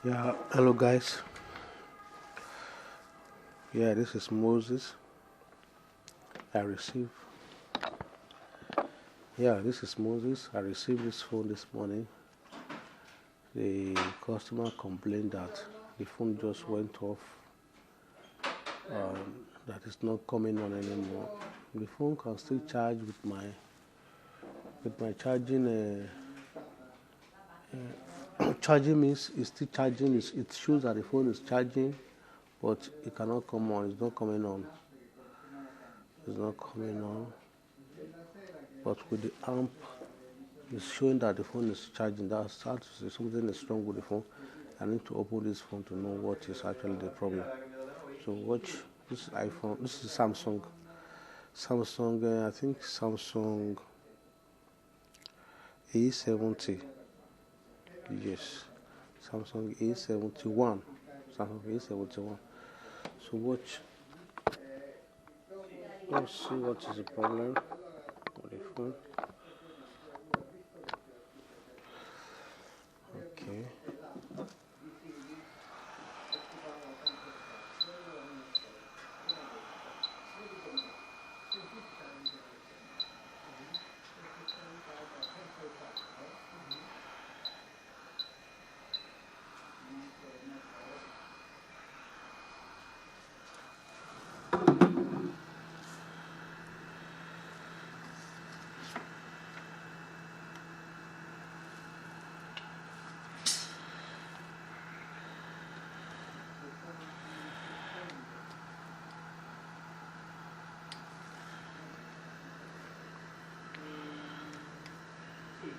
Yeah, hello guys. Yeah, this is Moses. I received. Yeah, this is Moses. I received this phone this morning. The customer complained that the phone just went off. That it's not coming on anymore. The phone can still charge with my charging. Charging means it's still charging. It shows that the phone is charging, but it cannot come on. It's not coming on. It's not coming on. But with the amp, it's showing that the phone is charging. That's something is wrong with the phone. I need to open this phone to know what is actually the problem. So watch this iPhone. This is Samsung. I think Samsung A70. Yes, Samsung A71. Samsung A71. So watch. Let's see what is the problem with the phone. Okay.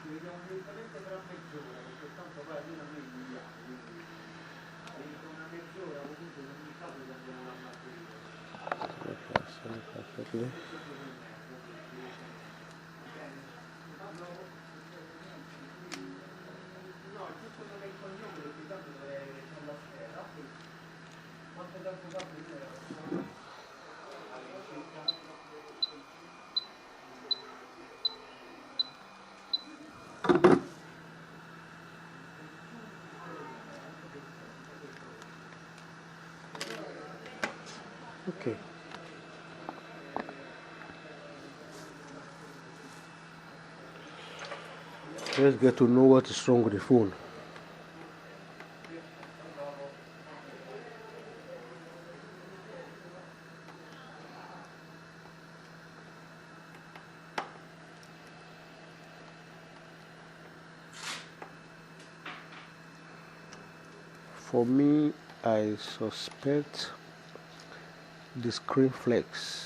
Vediamo direttamente tra mezz'ora, perché tanto poi almeno a me mi inviate, quindi dentro una mezz'ora comunque in ogni caso cambiamo la batteria. Perfectly. No, il tutto non è il cognome perché tanto c'è la scheda. Quanto tempo fa prima era all'incirca? Okay. Let's get to know what is wrong with the phone. For me, I suspect the screen flex.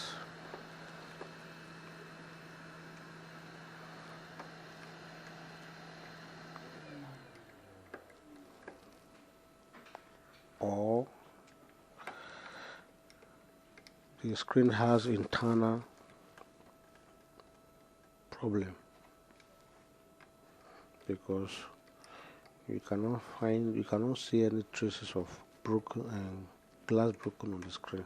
Or the screen has internal problem, because you cannot see any traces of broken and glass broken on the screen.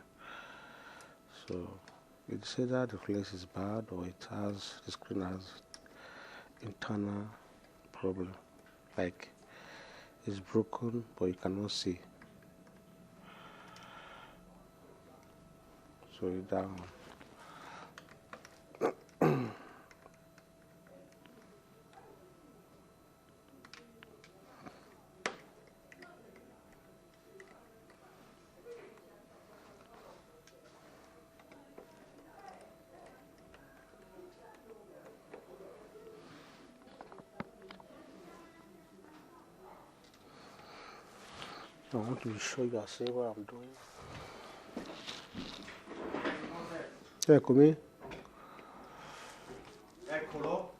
So it says that the flex is bad, or the screen has internal problem, like it's broken but you cannot see. So it's down. I want to show you, see what I'm doing. Eccomi. Eccolo.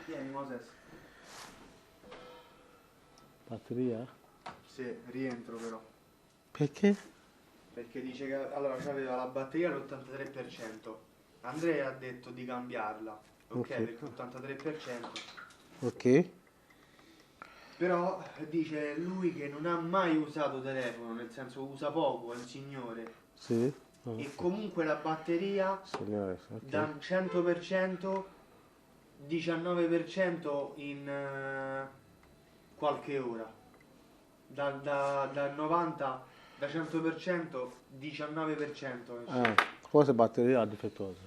Tieni Moses. Batteria? Sì, rientro però. Perché? Perché dice che allora c'aveva la batteria all'83%. Andrea ha detto di cambiarla, ok? Perché 83%. Ok. Però dice lui che non ha mai usato telefono, nel senso usa poco, è un signore. Sì. e comunque la batteria Signore, da 100% 19% in qualche ora, da 90, da 100% 19%. forse batteria è difettosa.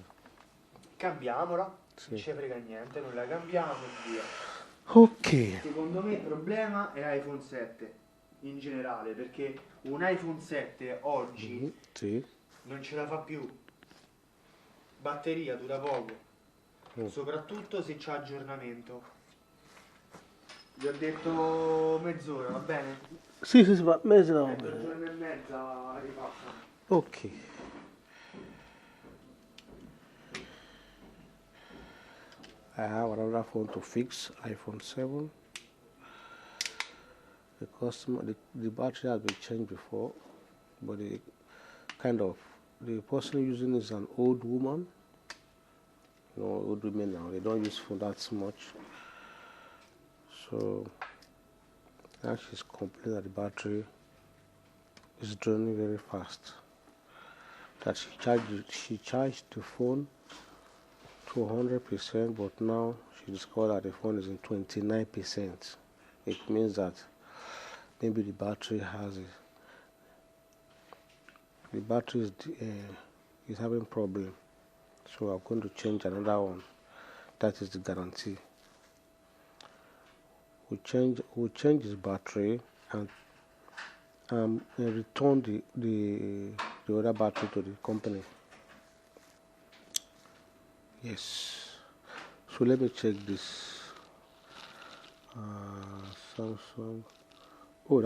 Cambiamola, Sì. non ci frega niente, noi la cambiamo e via. Ok. Secondo me il problema è iPhone 7 in generale, perché un iPhone 7 oggi Sì. non ce la fa più. Batteria dura poco, soprattutto se c'è aggiornamento. Vi ho detto mezz'ora, va bene? Sì, va mezz'ora va bene. Mezz'ora e mezza ripassano. Ok. I have another phone to fix, iPhone 7. The battery has been changed before, but the person using is an old woman. You know, old women now, they don't use phone that much. So now she's complaining that the battery is draining very fast. That she charged the phone to 100%, but now she discovered that the phone is in 29%. It means that maybe the battery is having problem. So I'm going to change another one. That is the guarantee. We change his battery and return the other battery to the company. Yes. So let me check this. Samsung. Oh,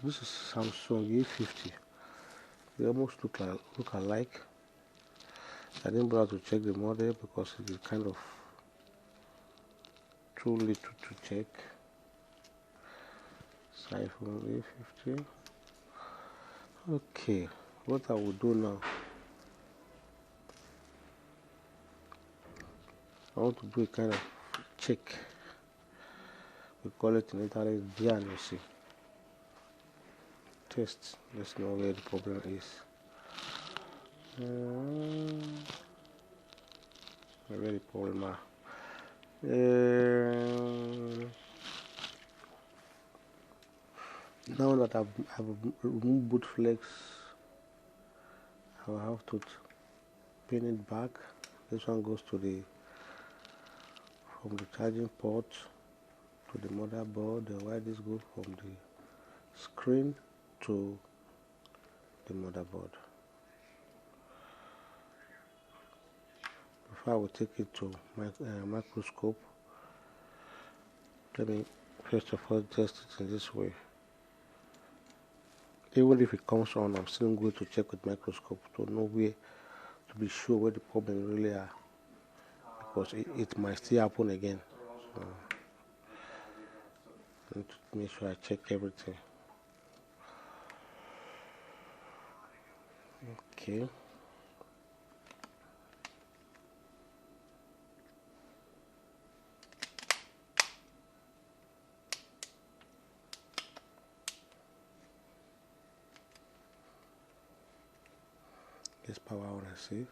this is Samsung a50. They almost look alike. I didn't bother to check the model because it is kind of too little to check. It's iPhone a50. Okay, what I will do now, I want to do a kind of check. We call it in Italy diagnosi. Test. Let's know where the problem is. Where the problem are. Now that I've removed boot flex, I will have to pin it back. This one goes to from the charging port to the motherboard. The wire this goes from the screen to the motherboard. Before I will take it to microscope, let me first of all test it in this way. Even if it comes on, I'm still going to check with microscope to know where, to be sure where the problem really are, because it might still happen again. So I need to make sure I check everything. Okay. Let's power on and see.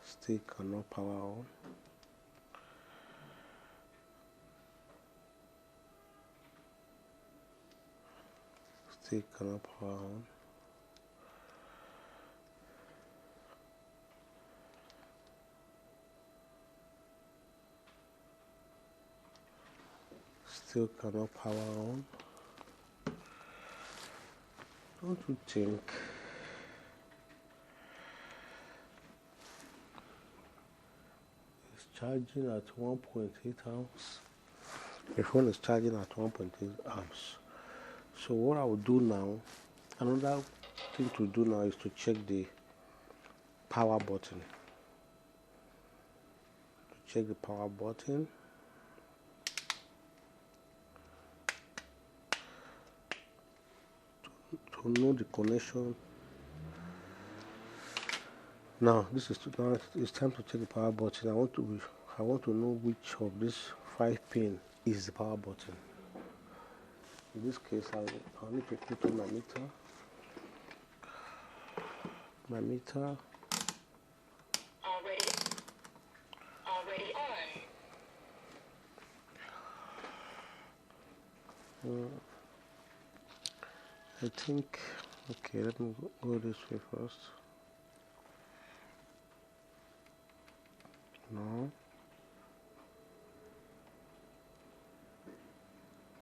Still cannot power on. Still cannot power on. Still cannot power on. Don't you think it's charging at 1.8 amps? The phone is charging at 1.8 amps. So what I will do now, another thing to do now is to check the power button. To check the power button. To know the connection. Now it's time to check the power button. I want to know which of these 5 pin is the power button. In this case, I'll need to put on my meter. My meter. Already on. I think, okay, let me go this way first. No.